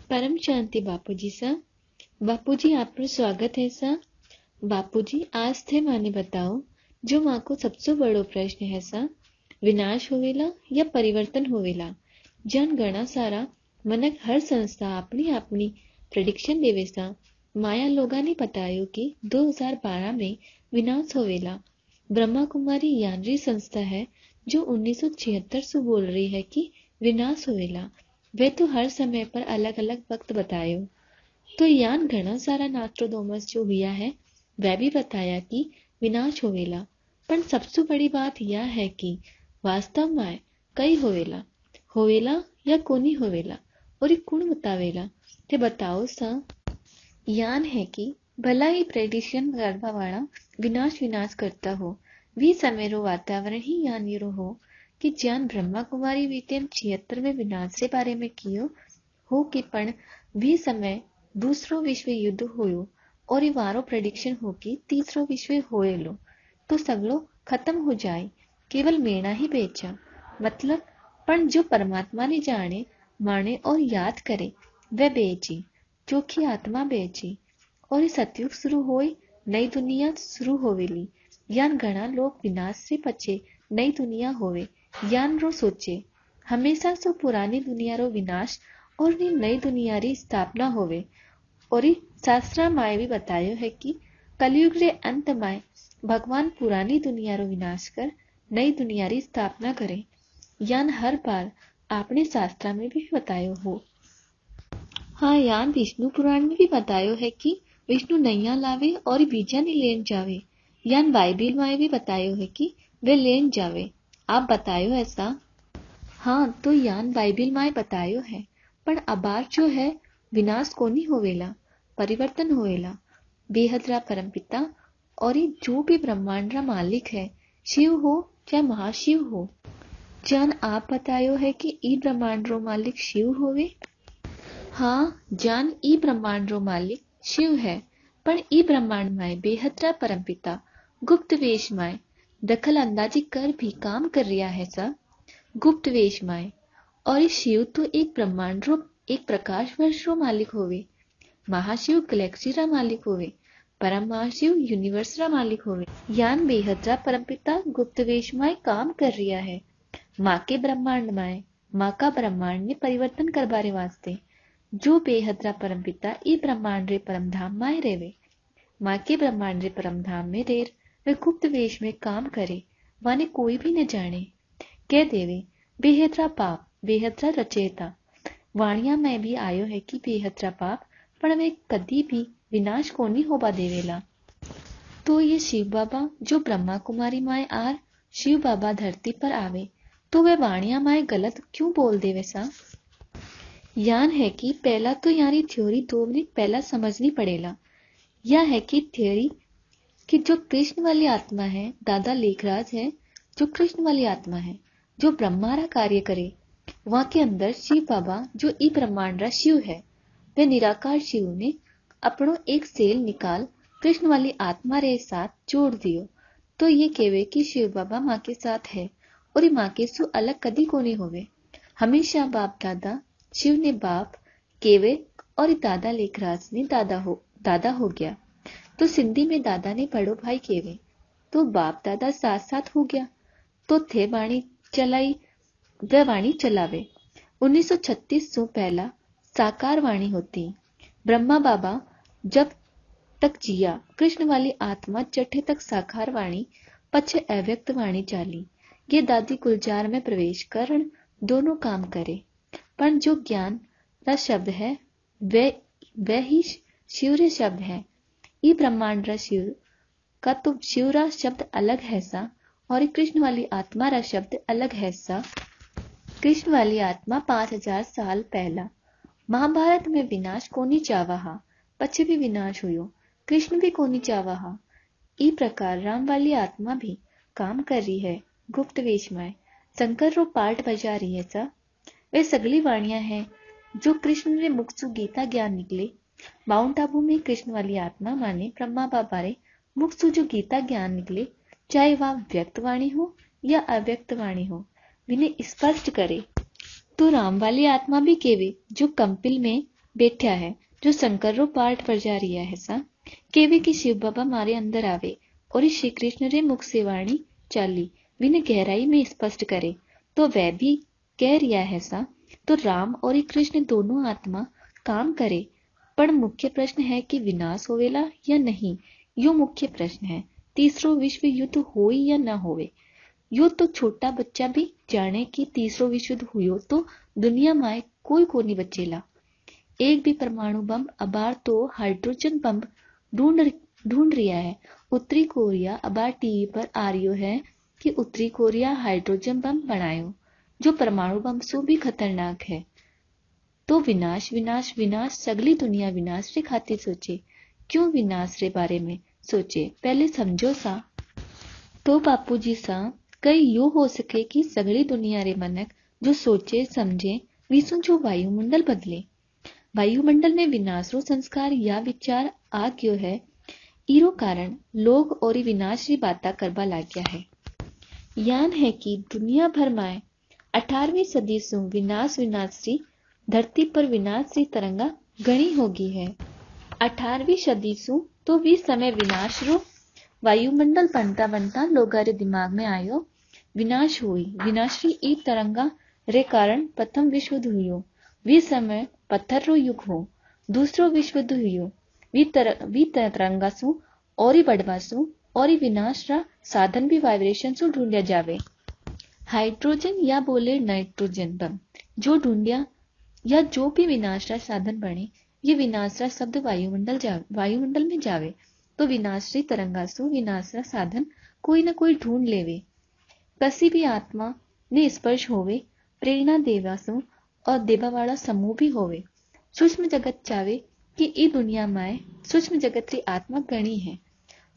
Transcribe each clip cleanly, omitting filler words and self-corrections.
परम शांति बापूजी सा। बापूजी आपका स्वागत है सा। बापूजी आज थे माने बताओ जो माँ को सबसे बड़ो प्रश्न है सा, विनाश होवेला या परिवर्तन होवेला। जन गणा सारा मनक हर संस्था अपनी अपनी प्रेडिक्शन देवे सा। माया लोगा ने बतायो कि 2012 में विनाश होवेला। ब्रह्मा कुमारी यानरी संस्था है जो 1976 से बोल रही है कि विनाश होवेला। वे तो हर समय पर अलग अलग वक्त बतायो। तो यान घना सारा नास्ट्रोडोमस जो हुआ है वह भी बताया कि विनाश होवेला। पर सबसे बड़ी बात यह है कि वास्तव में कई होवेला होवेला या कोनी होवेला और ये कौन बतावेला ते बताओ सा। यान है कि भला ही प्रेडिक्शन करवा वाला विनाश करता हो, भी समय रो वातावरण ही यान रो हो कि ज्ञान ब्रह्मा कुमारी बीतेम 76 में विनाश से बारे में कियो हो कि पण भी समय दूसरो विश्व युद्ध होयो और ये वारो प्रेडिक्शन हो कि तीसरो विश्व होएलो तो सगलो खत्म हो जाए, केवल मेणा ही बेचा। मतलब पण जो परमात्मा ने जाने माने और याद करे वह बेची, चोखी आत्मा बेची और ये सतयुग शुरू होए, नई दुनिया शुरू होवेली। यान घना लोग विनाश से बचे नई दुनिया होवे यान रो सोचे। हमेशा सो पुरानी दुनिया रो विनाश और नई दुनिया री स्थापना होवे। और शास्त्रा माए भी बतायो है कि कलयुग रे अंत में भगवान पुरानी दुनिया रो विनाश कर नई दुनिया री स्थापना करे। यान हर बार आपने शास्त्रा में भी बतायो हो। हाँ, यान विष्णु पुराण में भी बतायो है कि विष्णु नैया लावे और बीजा ने लेन जावे। यान बाइबिल में भी बतायो है कि वे लेन जावे। आप बतायो ऐसा। हाँ, तो यान बाइबिल में बतायो है, पर अबार जो है विनाश कोनी होवेला, परिवर्तन होवेला। बेहदरा परमपिता और ये जो भी ब्रह्मांड रा मालिक है, शिव हो चाहे महाशिव हो। जान आप बतायो है कि ई ब्रह्मांड रो मालिक शिव होवे। हाँ, जान ई ब्रह्मांड रो मालिक शिव है, पर ई ब्रह्मांड में बेहतरा परमपिता गुप्त वेश में दखल अंदाजी कर भी काम कर रहा है सब गुप्त वेश में। और इस शिव तो एक ब्रह्मांड रो एक प्रकाश वर्ष रो मालिक होवे, महाशिव गैलेक्सी रा मालिक होवे, परम महाशिव यूनिवर्स रा मालिक होवे। यान बेहतरा परमपिता गुप्त वेश में काम कर रहा है माँ के ब्रह्मांड में, माँ का ब्रह्मांड में परिवर्तन करवारे वास्ते। जो बेहदरा परमपिता ई ब्रह्मांड रे परमधाम में रेवे, माँ के ब्रह्मांड रे परमधाम में रेर वे गुप्त वेश में काम करे, वाने कोई भी न जाने। कह देवे बेहदरा पाप बेहदरा रचेता। वाणिया में भी आयो है कि बेहदरा पाप पर वे कदी भी विनाश को नहीं होबा देवेला। तो ये शिव बाबा जो ब्रह्मा कुमारी माए आर शिव बाबा धरती पर आवे तो वे वाणिया माए गलत क्यों बोल देवे सा। यान है कि पहला तो यानी थ्योरी 2 मिनट पहला समझनी पड़ेला। यह है कि थ्योरी कि जो कृष्ण वाली आत्मा है, दादा लेखराज है, जो कृष्ण वाली आत्मा है जो ब्रह्मारा कार्य करे, वहां के अंदर शिव बाबा जो ई ब्रह्मांड रा शिव है, वे निराकार शिव ने अपनो एक सेल निकाल कृष्ण वाली आत्मा रे साथ जोड़ दियो। तो ये केवे कि शिव बाबा माँ के साथ है और ये माँ के सु अलग कदी को नहीं होवे। हमेशा बाप दादा शिव ने बाप केवे और दादा लेखराज ने दादा हो गया। तो सिंधी में दादा ने बड़ो भाई केवे, तो बाप दादा साथ साथ हो गया। तो थे वाणी चलाई वह वाणी चलावे। 1936 से पहला साकार वाणी होती। ब्रह्मा बाबा जब तक जिया कृष्ण वाली आत्मा चट्ठे तक साकार वाणी पछे अव्यक्त वाणी चाली। ये दादी गुलजार में प्रवेश करण दोनों काम करे। पर जो ज्ञान का शब्द है वह ही शिवरे शब्द है। ये ब्रह्मांड रा शिव का तो शिवरा शब्द अलग है सा और कृष्ण वाली आत्मा रा शब्द अलग है सा। कृष्ण वाली आत्मा 5000 साल पहला महाभारत में विनाश कोनी चावाहा, पछे भी विनाश हुयो, कृष्ण भी कोनी चावाहा। ई प्रकार राम वाली आत्मा भी काम कर रही है गुप्त वेश में, शंकर रो पार्ट बजा रही है सा। वे सगली वाणियां हैं जो कृष्ण ने मुख से गीता ज्ञान निकले। माउंट आबू में कृष्ण वाली आत्मा माने ब्रह्मा बाबा रे मुख से जो गीता ज्ञान निकले, चाहे वह व्यक्त वाणी हो या अव्यक्त वाणी हो, विने स्पष्ट करे। तो राम वाली आत्मा भी केवे जो कंपिल में बैठा है जो शंकर रो पाठ पर जा रिया है सा केवे की शिव बाबा मारे अंदर आवे और इस श्री कृष्ण रे मुख से वाणी चाली बिना गहराई में स्पष्ट करे तो वह भी कह रिया है सा तो राम और कृष्ण दोनों आत्मा काम करे। पर मुख्य प्रश्न है कि विनाश होवेला या नहीं, यो मुख्य प्रश्न है। तीसरो विश्व युद्ध होई या न होवे, यो तो छोटा बच्चा भी जाने कि तीसरो विश्व युद्ध हुयो तो दुनिया में कोई को नहीं बचेला। एक भी परमाणु बम अबार तो हाइड्रोजन बम ढूंढ रिया है। उत्तरी कोरिया अबार टीवी पर आ रियो है कि उत्तरी कोरिया हाइड्रोजन बम बनायो जो परमाणु बम से भी खतरनाक है। तो विनाश विनाश विनाश सगली दुनिया विनाश रे खातिर सोचे। क्यों विनाश रे बारे में सोचे पहले समझो सा। तो बापूजी सा कई यो हो सके कि सगली दुनिया रे मनक जो सोचे समझे विसु जो वायुमंडल बदले। वायुमंडल में विनाश रो संस्कार या विचार आ गयो है। इरो कारण लोग और विनाश री बाता करवा लाग गया है। यान है कि दुनिया भर में 18वीं सदी से विनाश री धरती पर विनाश री तरंगा घनी होगी है। 18वीं सदी से तो भी समय विनाश रो वायुमंडल बनता बनता लोगा रे दिमाग में आयो विनाश हुई। विनाश री एक तरंगा रे कारण प्रथम विश्व युद्ध हुयो। वी समय पत्थर रो युग हो। दूसरो विश्व युद्ध हुयो। वी तरंगा सु और बढ़वा सु और विनाश रा साधन भी वाइब्रेशन सु ढूंढिया जावे। हाइड्रोजन या बोले नाइट्रोजन बम जो ढूंढिया या जो भी विनाश रा साधन बने ये विनाश रा शब्द वायुमंडल में जावे तो विनाश री तरंगा सु विनाश रा साधन कोई न कोई ढूंढ लेवे। कसी भी आत्मा ने स्पर्श होवे प्रेरणा देवा सु और देवा वाला समूह भी होवे। सूक्ष्म जगत चावे कि ई दुनिया में सूक्ष्म जगत री आत्मा गणी है।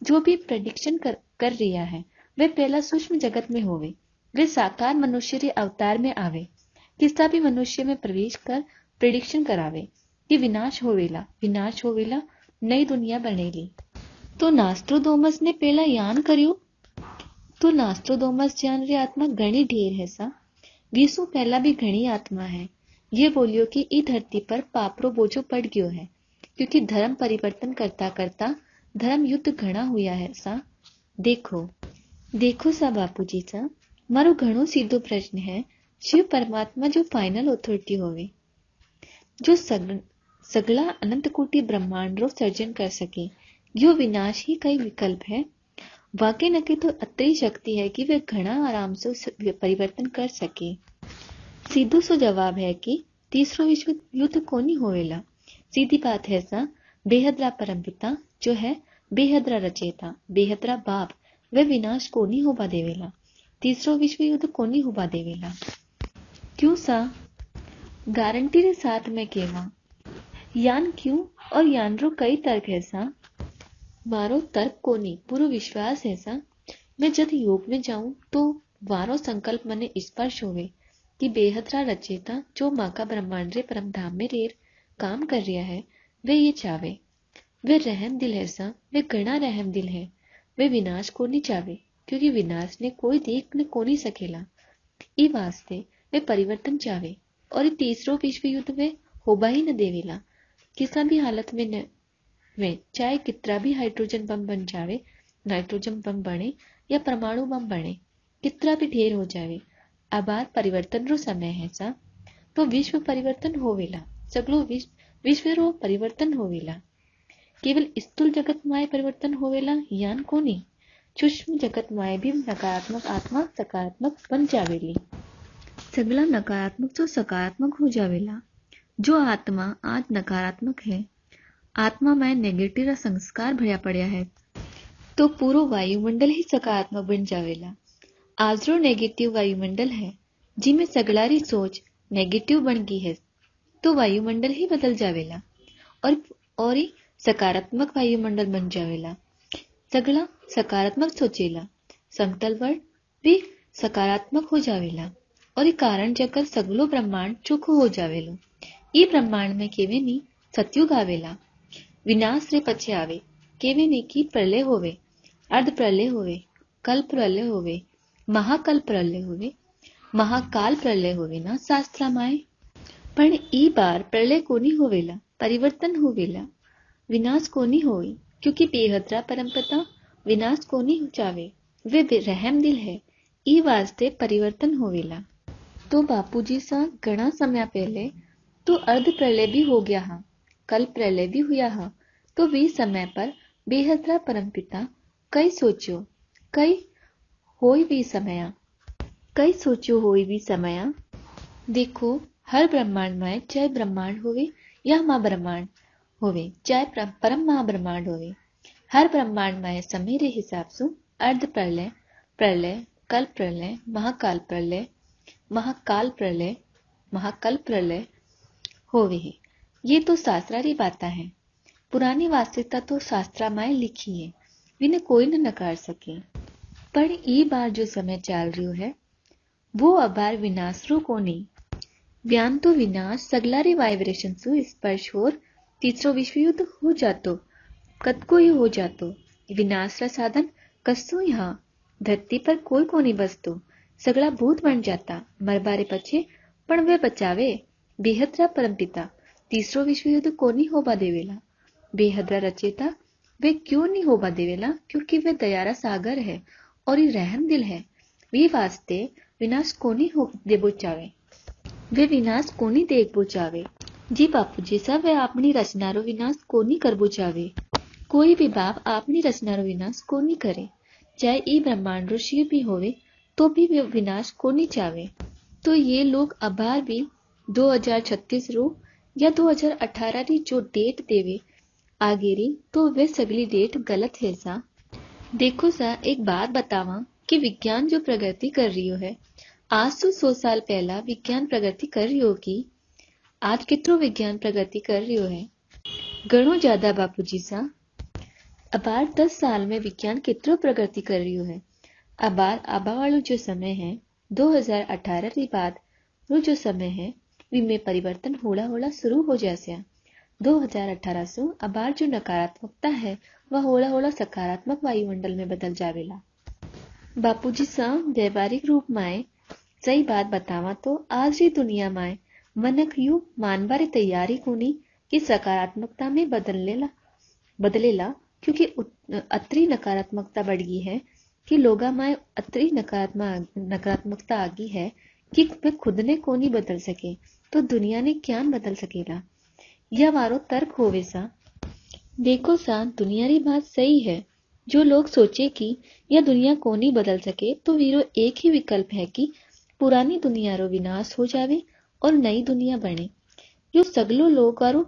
जो भी प्रेडिक्शन कर रिया है वे पहला सूक्ष्म जगत में होवे। वे साकार मनुष्य रे अवतार में आवे। किसा भी मनुष्य में प्रवेश कर प्रेडिक्शन करावे कि विनाश होवेला नई दुनिया बनेली। तो नास्ट्रोदोमस ने पहला यान करियो। तो नास्ट्रोदोमस जान रे आत्मा घणी ढेर है सा। विसु पहला भी घणी आत्मा है। ये बोलियो कि ई धरती पर पापरो बोझो पड़ गयो है क्योंकि धर्म परिवर्तन करता करता धर्म युद्ध घना हुआ है सा। देखो सा बापूजी सा मारो घणो सीधो प्रश्न है। शिव परमात्मा जो फाइनल अथॉरिटी होवे जो सगला अनंत कोटि ब्रह्मांड रो सर्जन कर सके यो विनाश ही कई विकल्प है। वाकई नके तो अतरी शक्ति है कि वे घना आराम से परिवर्तन कर सके। सीधो सो जवाब है कि तीसरो विश्व युद्ध कोनी होवेला। सीधी बात है सा बेहदरा परमपिता जो है बेहदरा रचेता बेहदरा बाप वे विनाश कोनी होबा देवेला। तीसरो विश्व युद्ध कोनी होबा देवेला। क्यों सा गारंटी रे साथ में केवा यान क्यों और यान रो कई तर्क है सा। मारो तर्क कोनी पूरो विश्वास है सा। मैं जब योग में जाऊं तो वारो संकल्प मने स्पर्श होवे कि बेहदरा रचेता जो माँ का ब्रह्मांड रे परम धाम में रेर काम कर रिया है वे ये चावे। वे रहम दिल है सा। वे घना रहम दिल है। वे विनाश को नहीं चावे क्योंकि विनाश ने कोई देख न को नहीं सकेला। ई वास्ते वे परिवर्तन चावे और ये तीसरो विश्व युद्ध वे होबा ही न देवेला। किसा भी हालत में न वे चाहे कितना भी हाइड्रोजन बम बन जावे नाइट्रोजन बम बने या परमाणु बम बने कितना भी ढेर हो जावे आबार परिवर्तन रो समय है सा। तो विश्व परिवर्तन होवेला सगलो विश्व रो परिवर्तन होवेला। केवल स्थूल जगत माय परिवर्तन होवेला यान कोनी सूक्ष्म जगत माय भी नकारात्मक आत्मा सकारात्मक बन जावेली। सगला नकारात्मक तो सकारात्मक हो जावेला। जो आत्मा आज नकारात्मक है आत्मा में नेगेटिव संस्कार भया पड़या है तो पूरो वायुमंडल ही सकारात्मक बन जावेला। आजरो नेगेटिव वायुमंडल है जिसमें सगलारी सोच नेगेटिव बन गई है तो वायुमंडल ही बदल जावेला और ही सकारात्मक वायुमंडल बन जावेला। सगला सकारात्मक सोचेला समतल वर्ड भी सकारात्मक हो जावेला और ये कारण जगत सगलो ब्रह्मांड चोखो हो जावेलो। ये ब्रह्मांड में केवे नी सतयुग आवेला विनाश रे पछे आवे केवे नी की प्रलय होवे अर्ध प्रलय होवे कल प्रलय होवे महाकल प्रलय होवे महाकाल प्रलय होवे ना शास्त्रा माए। पण ई बार प्रलय कोनी होवेला परिवर्तन होवेला, विनाश कोनी होई, क्योंकि बेहदरा परमपिता विनाश कोनी चावे, वे रहम दिल है, ई वास्ते परिवर्तन होवेला। तो बापूजी सा घना समय पहले तो अर्ध प्रलय भी हो गया हा, कल प्रलय भी हुआ हा, तो वे समय पर बेहदरा परमपिता कई सोचो, कई होई भी समया, कई सोचो होई भी समया। देखो हर ब्रह्मांड में, चाहे ब्रह्मांड होवे या महाब्रह्मांड होवे, चाहे परम महाब्रह्मांड होवे, हर ब्रह्मांड में समय रे हिसाब से अर्ध प्रलय, प्रलय, कल प्रलय, महाकाल प्रलय, महाकाल प्रलय, महाकल प्रलय होवे है। ये तो शास्त्रारी बातें हैं, पुरानी वास्तविकता तो शास्त्रा में लिखी है, इन्हें कोई न नकार सके। पर ये बार जो समय चल रही है वो अबार विनाश रो को नहीं, व्यान तो विनाश सगलारे वाइब्रेशन से स्पर्श होर तीसरो विश्व युद्ध हो जातो, कद को ही हो जातो। विनाश रा साधन कसो यहाँ धरती पर कोई को नहीं बसतो, सगला भूत बन जाता मरबारे पछे, पण वे बचावे बेहदरा परमपिता तीसरो विश्व युद्ध को नहीं होबा देवेला। बेहदरा रचेता वे क्यों नहीं होबा देवेला, क्योंकि वे दयारा सागर है और ये रहम दिल है, वे वास्ते विनाश को नहीं हो देबो चावे, वे विनाश को नहीं देखबो चावे। जी बापू जी साहब वे अपनी रचनारो विनाश को नहीं करबो चावे, कोई भी बाप अपनी रचनारो विनाश को नहीं करे, चाहे ई ब्रह्मांड रो शिव भी होवे तो भी वे विनाश को नहीं चावे। तो ये लोग अबार भी 2036 रो या 2018 री जो डेट देवे आगे री, तो वे सगली डेट गलत है सा। देखो सा एक बात बतावा कि विज्ञान जो प्रगति कर रही है, आज तो 100 साल पहला विज्ञान प्रगति कर रही होगी, आज कितनो विज्ञान प्रगति कर रही है, घणो ज्यादा बापूजी सा। अबार 10 साल में विज्ञान कितनो प्रगति कर रही है। अबार आबा वालो जो समय है 2018 के बाद वो जो समय है विमे परिवर्तन होला होला शुरू हो जैसे 2018 से अबार जो नकारात्मकता है वह होला होला सकारात्मक वायुमंडल में बदल जावेला। बापूजी सा व्यवहारिक रूप में सही बात बतावा तो आज की दुनिया में मनक यू मानवारी तैयारी कोनी कि सकारात्मकता में बदलेला, क्योंकि अतरी नकारात्मकता बढ़ गई है कि लोगा में अतरी नकारात्मकता आ गई है कि वे खुद ने को नहीं बदल सके तो दुनिया ने क्या बदल सकेला। यह वारो तर्क होवे सा। देखो सा दुनिया री बात सही है, जो लोग सोचे कि यह दुनिया को नहीं बदल सके तो वीरो एक ही विकल्प है कि पुरानी दुनिया रो विनाश हो जावे और नई दुनिया बने। यो सगलो लोग वारो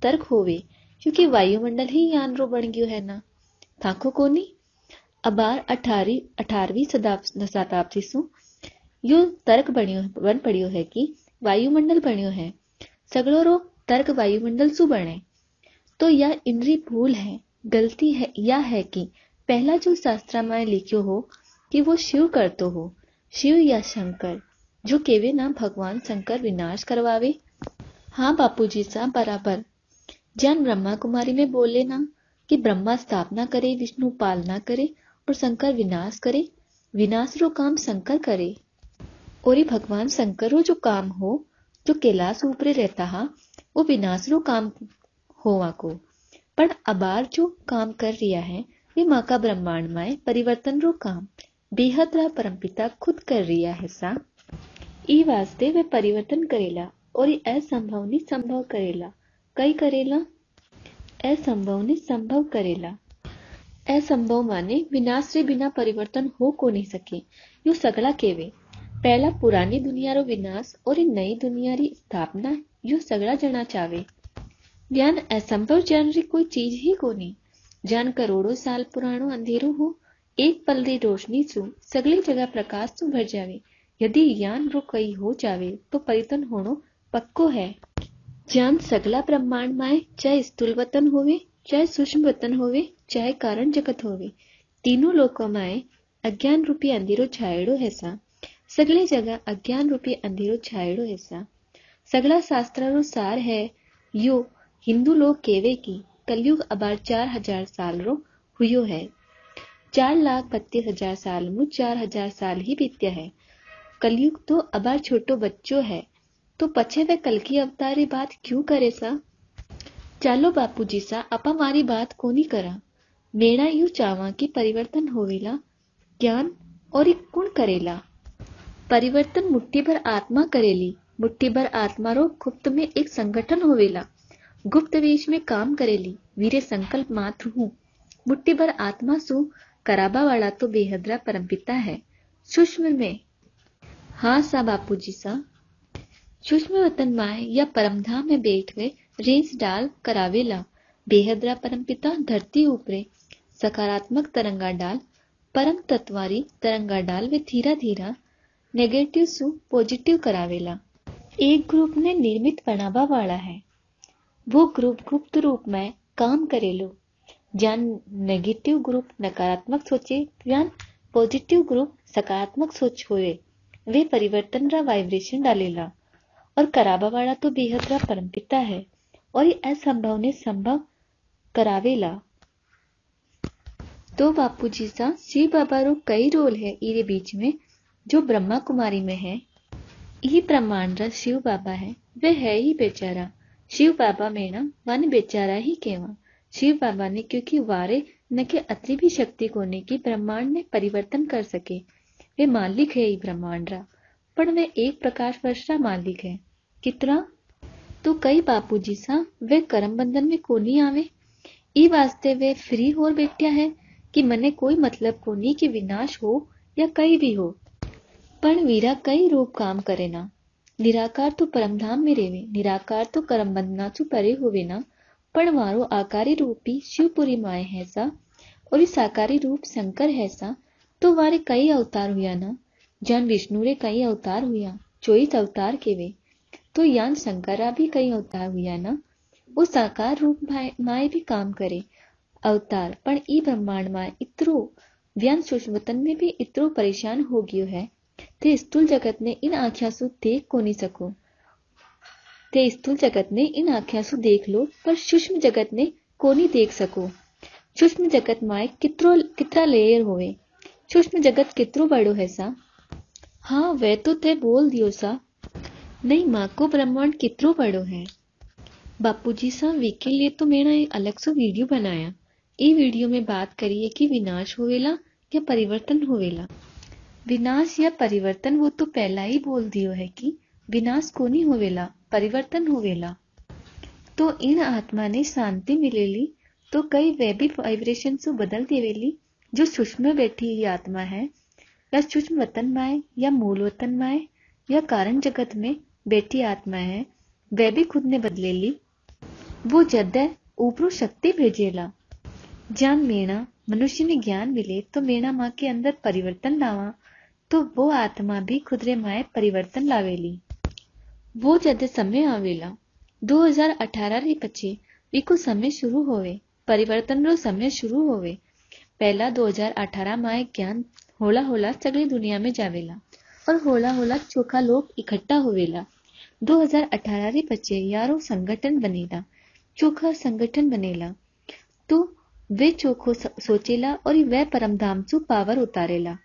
तर्क होवे, क्योंकि वायुमंडल ही यान रो बन गयो है ना, थाको को नहीं। अबार 18वीं शताब्दी से यो तर्क बन पड़ियो है कि वायुमंडल बनियो है, सगलो रो तर्क वायुमंडल सु बने। तो यह इनरी भूल है, गलती है, यह है कि पहला जो शास्त्रा में लिखियो हो कि वो शिव करतो हो, शिव या शंकर, जो केवे ना भगवान शंकर विनाश करवावे। हाँ बापूजी सा बराबर, जन ब्रह्मा कुमारी में बोले ना कि ब्रह्मा स्थापना करे, विष्णु पालना करे और शंकर विनाश करे, विनाश रो काम शंकर करे। और ये भगवान शंकर रो जो काम हो, जो कैलाश ऊपरे रहता हा, वो विनाश रो काम होवा को। पर अबार जो काम कर रिया है वे माँ का ब्रह्मांड में परिवर्तन रो काम बेहद रा परमपिता खुद कर रिया है सा। ई वास्ते वे परिवर्तन करेला और ये असंभव ने संभव करेला। कई करेला असंभव ने संभव करेला। असंभव माने विनाश से बिना परिवर्तन हो को नहीं सके। यो सगला केवे पहला पुरानी दुनिया रो विनाश और नई दुनिया री स्थापना, यो सगला जना चावे। ज्ञान असंभव जान री कोई चीज ही कोनी। जान करोड़ों साल पुरानो अंधेरो हो, एक पल री रोशनी सु सगली जगह प्रकाश सु भर जावे। यदि ज्ञान रो कई हो जावे तो परिवर्तन होनो पक्को है। ज्ञान सगला ब्रह्मांड में चाहे स्थूल वतन होवे, चाहे सूक्ष्म वतन होवे, चाहे कारण जगत होवे, तीनों लोकों में अज्ञान रूपी अंधेरो छायड़ो है सा। सगले जगह अज्ञान रूपी अंधेरो छायड़ो है सा। सगला शास्त्र रो सार है यो हिंदू लोग केवे की कलयुग अबार 4000 साल रो हुयो है। 4,32,000 साल मु 4000 साल ही बीत्या है। कलयुग तो अबार छोटो बच्चो है, तो पछे वे कल की अवतारी बात क्यों करे सा। ચાલો બાપુજી સા આપા મારી બાત કોની કરા, મેણા યુ ચાવા કે પરિવર્તન હોવેલા, જ્ઞાન और एक गुण करेला। परिवर्तन मुट्ठी भर आत्मा करेली, मुट्ठी भर आत्मा रो गुप्त में एक संगठन होवेला, गुप्त वेश में काम करेली, वीरे संकल्प मात्र हूँ। मुट्ठी भर आत्मा सु कराबा वाला तो बेहदरा परमपिता है। सूक्ष्म में हाँ सा बापूजी सा, सूक्ष्म वतन माए या परमधाम में बैठ हुए रेस डाल करावेला, बेहदरा परमपिता धरती ऊपरे सकारात्मक तरंगा डाल, परम तत्वारी तरंगा डाल वे धीरा धीरा नेगेटिव सु पॉजिटिव करावेला। एक ग्रुप ने निर्मित बनावा वाला है, वो ग्रुप गुप्त रूप में काम करेलो। ज्ञान नेगेटिव ग्रुप नकारात्मक सोचे, ज्ञान पॉजिटिव ग्रुप सकारात्मक सोच होए, वे परिवर्तन रा वाइब्रेशन डालेला। और कराबा वाला तो बेहद रा परमपिता है और ये असंभव ने संभव करावेला। तो बापूजी सा शिव बाबा रो कई रोल है इरे बीच में, जो ब्रह्मा कुमारी में है। ये ब्रह्मांड शिव बाबा है, वे है ही बेचारा। शिव बाबा में ना वन बेचारा ही केवा। शिव बाबा ने क्योंकि वारे न के अतली भी शक्ति कोने की ब्रह्मांड में परिवर्तन कर सके, वे मालिक है ये ब्रह्मांड रा, पर वे एक प्रकाश वर्ष रा मालिक है। कितना तो कई बापूजी सा वे कर्म बंधन में कोनी आवे, ई वास्ते वे फ्री होर बैठ्या है कि मने कोई मतलब कोनी कि विनाश हो या कई भी हो। पण वीरा कई रूप काम करे ना, निराकार तो परमधाम में रेवे, निराकार तो कर्म बंधना चु परे होवे ना, पण मारो आकारी रूपी शिवपुरी माए है सा और इस साकारी रूप शंकर है सा, तो वारे कई अवतार हुआ ना। जान विष्णु रे कई अवतार हुआ, 24 अवतार के वे, तो यान शंकरा भी कई अवतार हुआ ना। वो साकार रूप माए भी काम करे अवतार, पण ई ब्रह्मांड माए इतरो व्यान सूक्ष्मतन में भी इतरो परेशान हो गयो है, ते स्थूल जगत ने इन आँखियां सु देख को नहीं सको। ते स्थूल जगत ने इन आँखियां सु देख लो, पर सूक्ष्म जगत ने को नहीं देख सको। सूक्ष्म जगत माए कितना लेयर होवे, सूक्ष्म जगत कितरो बड़ो है सा। हाँ वह तो थे बोल दियो सा, नहीं माँ को ब्रह्मांड कितरो बड़ो है। बापूजी सा वी के लिए तो मैंने एक अलग से वीडियो बनाया। ई वीडियो में बात करिए कि विनाश होवेला या परिवर्तन होवेला। विनाश या परिवर्तन वो तो पहला ही बोल दियो है कि विनाश को नहीं होवेला, परिवर्तन होवेला। तो इन आत्मा ने शांति मिलेली तो कई वे भी वाइब्रेशन से बदल देवेली। जो सूक्ष्म में बैठी हुई आत्मा है, या सूक्ष्म वतन माए या मूल वतन माए या कारण जगत में बैठी आत्मा है, वे भी खुद ने बदलेली। वो जद ऊपरो शक्ति भेजेला। जान मेणा मनुष्य ने ज्ञान मिले तो मेणा माँ के अंदर परिवर्तन लावा, तो वो आत्मा भी खुदरे माए परिवर्तन लावेली। वो जद समय आवेला 2018 रे पछे विको समय शुरू होवे, परिवर्तन रो समय शुरू होवे। पहला 2018 माए ज्ञान होला होला सगली दुनिया में जावेला और होला होला चोखा लोग इकट्ठा होवेला। 2018 रे पछे यारो संगठन बनेला, चोखा संगठन बनेला, तो वे चोखो सोचेला और वह परम धाम चु पावर उतारेला।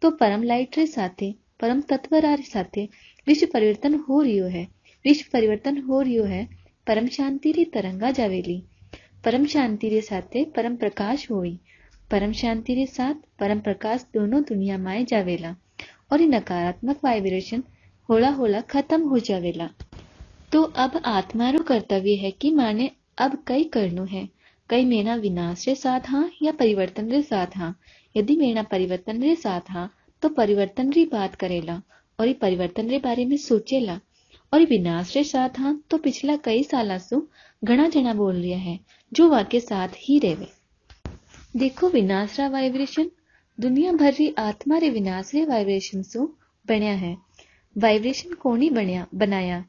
तो परम लाइट रे साथे परम तत्व रे साथे विश्व परिवर्तन हो रियो है, विश्व परिवर्तन हो रियो है। परम शांति री तरंगा जावेली, परम शांति रे साथे परम प्रकाश होई, परम शांति रे साथ परम प्रकाश दोनों दुनिया माए जावेला और ये नकारात्मक वाइब्रेशन होला होला खत्म हो जावेला। तो अब आत्मा रो कर्तव्य है कि माने अब कई करनो है, कई मेना विनाश रे साथ हाँ या परिवर्तन रे साथ हाँ। यदि मेना परिवर्तन रे साथ हाँ तो परिवर्तन री बात करेला और ये परिवर्तन रे बारे में सोचेला, और विनाश रे साथ हाँ तो पिछला कई साला सु घना जना बोल रिया है जो वाके साथ ही रेवे। देखो विनाश रा वाइब्रेशन दुनिया भर री आत्मा रे विनाश रे वाइब्रेशन सु बन्या है। वाइब्रेशन कोनी बनाया,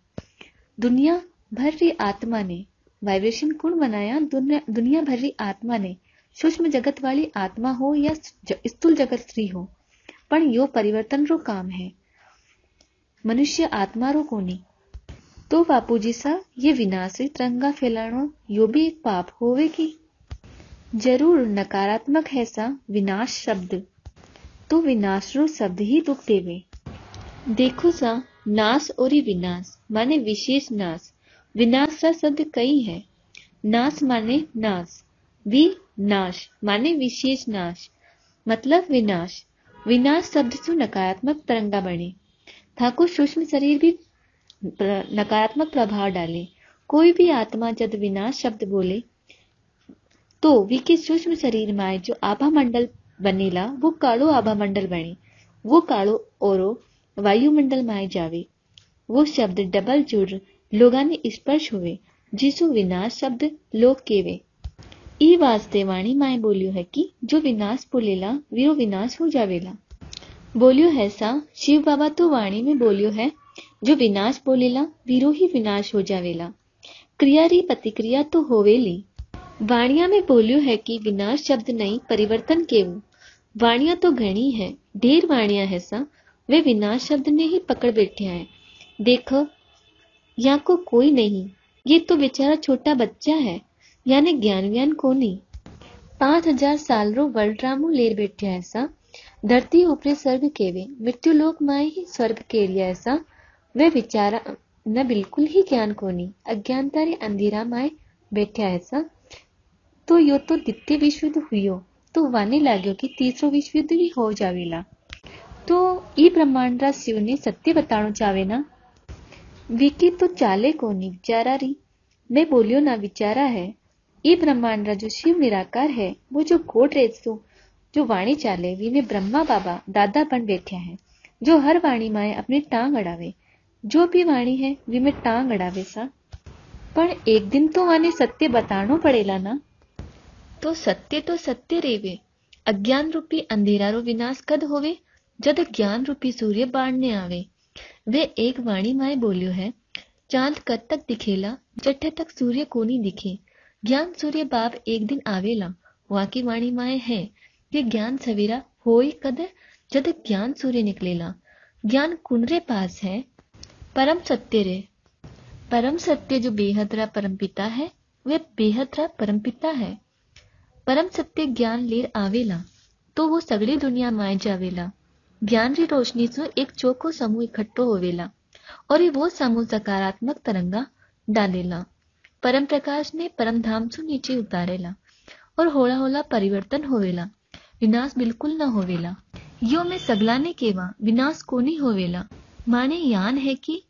दुनिया भर री आत्मा ने। वाइब्रेशन कौन बनाया? दुनिया भर री आत्मा ने। सूक्ष्म जगत वाली आत्मा हो या स्थूल जगत स्त्री हो, पण यो परिवर्तन रो काम है, मनुष्य आत्मा रो कोनी। तो बापूजी सा ये विनाशी तरंगा फैलानो यो भी एक पाप होवे की? जरूर नकारात्मक है सा विनाश शब्द, तो विनाश रो शब्द ही दुख देवे। देखो सा नाश और विनाश माने विशेष नाश। विनाश का शब्द कई है, नाश माने नाश, विनाश माने विशेष नाश, मतलब विनाश। विनाश शब्द से नकारात्मक तरंगा बने। ठाकुर सूक्ष्म शरीर भी नकारात्मक प्रभाव डाले। कोई भी आत्मा जब विनाश शब्द बोले तो वीके सूक्ष्म शरीर में जो आभा मंडल बनेला वो काड़ो आभा मंडल बने। वो काड़ो ओरो वायुमंडल में जावे। वो शब्द डबल जुड़ लोगा ने स्पर्श हुए जिसो विनाश शब्द लोग केवे। ई वास्ते वाणी माए बोलियो है कि जो विनाश बोलेला वीरो विनाश हो जावेला। बोलियो है सा शिव बाबा तो वाणी में बोलियो है जो विनाश बोलेला वीरो ही विनाश हो जावेला। क्रिया री प्रतिक्रिया तो होवेली। वाणिया में बोलियो है कि विनाश शब्द नहीं परिवर्तन केवू। वाणिया तो घनी है, ढेर वाणिया है सा, वे विनाश शब्द ने ही पकड़ बैठे हैं। देखो यहाँ को कोई नहीं, ये तो बेचारा छोटा बच्चा है, यानी ज्ञान व्यान को नहीं। 5000 साल रो वर्ल्ड रामू लेर बैठे ऐसा। धरती ऊपरे स्वर्ग केवे, मृत्यु लोक माए ही स्वर्ग के लिए ऐसा। वे विचारा न बिल्कुल ही ज्ञान को नहीं, अज्ञानता रे अंधेरा माए बैठे ऐसा। तो यो तो द्वितीय विश्व युद्ध हुई तो वाने लाग्यो कि तीसरो विश्व युद्ध भी हो जावेला। तो ई ब्रह्मांड रा शिव ने सत्य बताणो चावे ना। विकी तो चाले कोनी विचारा री। मैं बोलियो ना विचारा है। ये ब्रह्मांड रा जो शिव निराकार है वो जो कोट रेसो जो वाणी चाले वी में ब्रह्मा बाबा दादा बन बैठे हैं जो हर वाणी माए अपनी टांग अड़ावे। जो भी वाणी है वी में टांग अड़ावे सा। पर एक दिन तो वाने सत्य बतानो पड़ेला ना। तो सत्य रेवे। अज्ञान रूपी अंधेरा रो विनाश कद होवे जद ज्ञान रूपी सूर्य बाढ़ने आवे। वे एक वाणी माए बोलियो है चांद कद तक दिखेला जट्ठे तक सूर्य को नहीं दिखे। ज्ञान सूर्य बाप एक दिन आवेला। वहाँ की वाणी माए है ये ज्ञान सवेरा होई कद जद ज्ञान सूर्य निकलेला। ज्ञान कुनरे पास है परम सत्य रे। परम सत्य जो बेहदरा परम पिता है वे बेहदरा परम पिता है। परम सत्य ज्ञान लेर आवेला तो वो सगड़ी दुनिया माए जावेला। ज्ञान री रोशनी से एक चोखो समूह इकट्ठो होवेला और ये वो समूह सकारात्मक तरंगा डालेला। परम प्रकाश ने परम धाम से नीचे उतारेला और होला होला परिवर्तन होवेला। विनाश बिल्कुल न होवेला। यो में सगला ने केवा विनाश को नहीं होवेला। माने यान है कि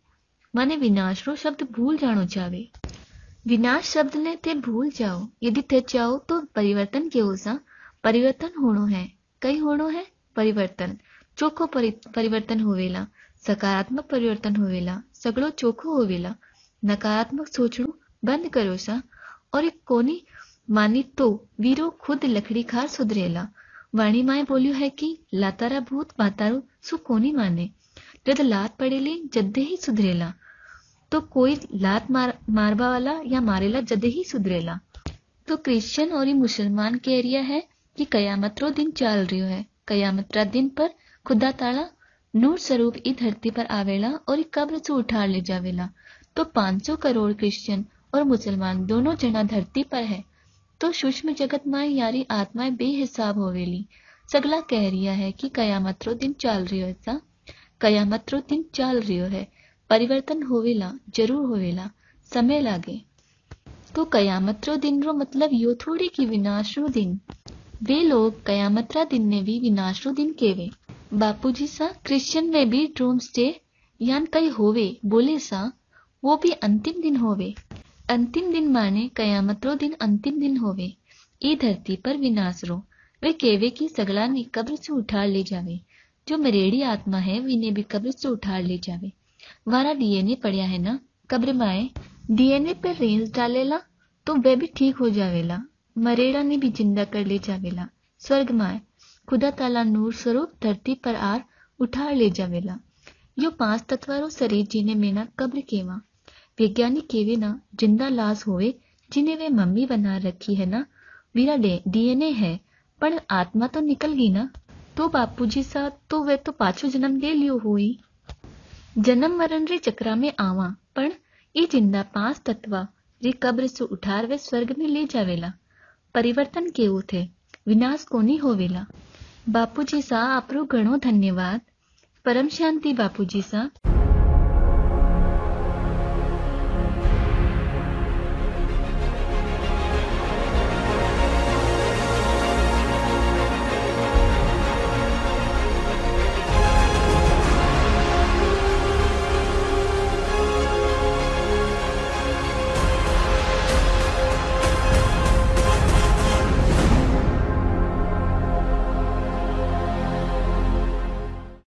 माने विनाश रो शब्द भूल जानो चावे। विनाश शब्द ने ते भूल जाओ। यदि ते चाहो तो परिवर्तन के ओसा परिवर्तन होनो है। कई होनो है परिवर्तन। चोखो परिवर्तन होवेला, सकारात्मक परिवर्तन होवेला, सगड़ो चोखो होवेला। नकारात्मक सोचणु बंद करो सा और एक कोनी मानी तो वीरो खुद लकड़ी खार सुधरेला। वाणी माए बोलियो है कि लातारा भूत बातारू सु कोनी माने। जद लात पड़ेली जद्दे ही सुधरेला। तो कोई लात मारवा वाला या मारेला जदे ही सुधरेला। तो क्रिश्चियन और मुसलमान के एरिया है कि कयामत रो दिन चाल रही है। कयामत रा दिन पर खुदा ताला नूर स्वरूप ई धरती पर आवेला और कब्र से उठा ले जावेला। तो 500 करोड़ क्रिश्चियन और मुसलमान दोनों जना धरती पर है। तो सूक्ष्म जगत माए यारी आत्माएं बेहिसाब होवेली। सगला कह रिया है कि कयामत रो दिन चाल रही है। कयामत रो दिन चाल रही है। परिवर्तन होवेला, जरूर होवेला, समय लागे। तो कयामत रो दिन रो मतलब यो थोड़ी कि विनाश रो दिन। वे लोग कयामत रा दिन ने भी विनाश रो दिन केवे। बापूजी सा क्रिश्चियन में भी डूम्सडे यान कई होवे बोले सा वो भी अंतिम दिन होवे। अंतिम दिन माने कयामत रो दिन अंतिम दिन होवे। ई धरती पर विनाश रो वे केवे की सगला ने कब्र से उठा ले जावे। जो मरेड़ी आत्मा है विने भी कब्र से उठा ले जावे। वारा डीएनए पड़िया है ना कब्र माए। डीएनए पे रेंज डालेला तो वे भी ठीक हो जावेला। मरेड़ा ने भी जिंदा कर ले जावेला। स्वर्ग माए खुदा ताला नूर स्वरूप धरती पर आर उठा ले जावेला। यो 5 तत्वारो शरीर जिन्हें मेना कब्र केवा। वैज्ञानिक केवे ना जिंदा लाश होवे जिन्हें वे मम्मी बना रखी है ना वीरा डीएनए है पर आत्मा तो निकल गई ना। तो बापूजी सा तो वे तो पाछो जन्म ले लियो हुई। जन्म मरण रे चक्रा में आवा पण ई जिंदा 5 तत्वा रे कब्र से उठार वे स्वर्ग में ले जावेला। परिवर्तन केवो थे विनाश कोनी होवेला। बापूजी सा आपरो घणो धन्यवाद। परम शांति बापूजी सा।